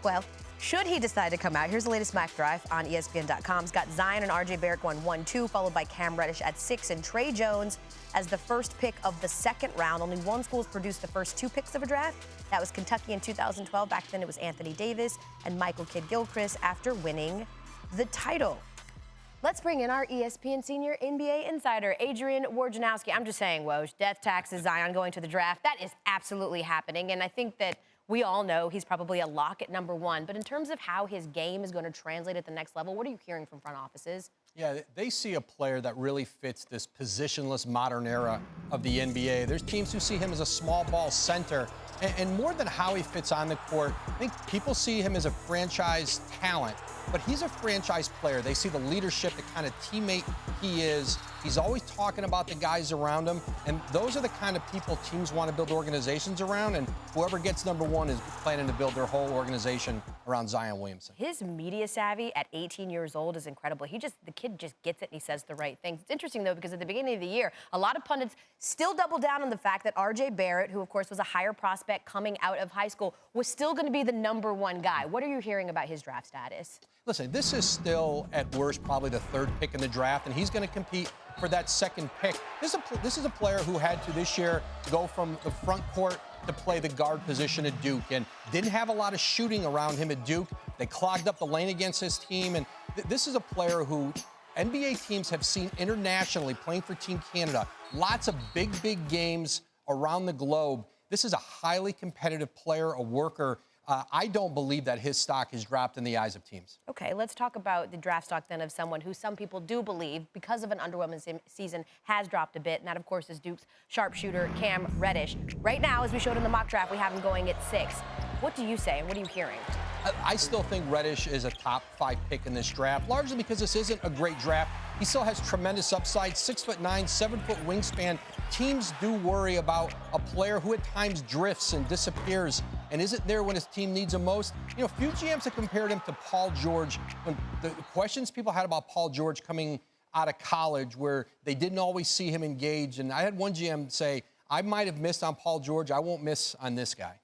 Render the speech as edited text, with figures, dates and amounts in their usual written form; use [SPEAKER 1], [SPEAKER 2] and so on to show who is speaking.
[SPEAKER 1] Well, should he decide to come out, here's the latest mock draft on ESPN.com. It's got Zion and RJ Barrett going 1-2, followed by Cam Reddish at 6 and Trey Jones as the first pick of the second round. Only one school's produced the first 2 picks of a draft. That was Kentucky in 2012. Back then it was Anthony Davis and Michael Kidd-Gilchrist after winning the title. Let's bring in our ESPN senior NBA insider, Adrian Wojnarowski. I'm just saying, Woj, death taxes, Zion going to the draft. That is absolutely happening, and I think that we all know he's probably a lock at number 1. But in terms of how his game is going to translate at the next level, what are you hearing from front offices?
[SPEAKER 2] Yeah, they see a player that really fits this positionless modern era of the NBA. There's teams who see him as a small ball center. And more than how he fits on the court, I think people see him as a franchise talent, but he's a franchise player. They see the leadership, the kind of teammate he is. He's always talking about the guys around him, and those are the kind of people teams want to build organizations around, and whoever gets number 1 is planning to build their whole organization around Zion Williamson.
[SPEAKER 1] His media savvy at 18 years old is incredible. The kid just gets it and he says the right things. It's interesting, though, because at the beginning of the year, a lot of pundits still double down on the fact that RJ Barrett, who, of course, was a higher prospect coming out of high school, was still going to be the number 1 guy. What are you hearing about his draft status?
[SPEAKER 2] Listen, this is still, at worst, probably the 3rd pick in the draft, and he's going to compete for that 2nd pick. This is a player who had to, this year, go from the front court to play the guard position at Duke, and didn't have a lot of shooting around him at Duke. They clogged up the lane against his team, and this is a player who NBA teams have seen internationally playing for Team Canada. Lots of big games around the globe. This is a highly competitive player, a worker. I don't believe that his stock has dropped in the eyes of teams.
[SPEAKER 1] Okay, let's talk about the draft stock then of someone who some people do believe, because of an underwhelming season, has dropped a bit, and that, of course, is Duke's sharpshooter Cam Reddish. Right now, as we showed in the mock draft, we have him going at 6. What do you say, and what are you hearing?
[SPEAKER 2] I still think Reddish is a top 5 pick in this draft, largely because this isn't a great draft. He still has tremendous upside, 6'9", 7-foot wingspan. Teams do worry about a player who at times drifts and disappears and isn't there when his team needs him most. You know, few GMs have compared him to Paul George. When the questions people had about Paul George coming out of college, where they didn't always see him engaged, and I had one GM say, I might have missed on Paul George, I won't miss on this guy.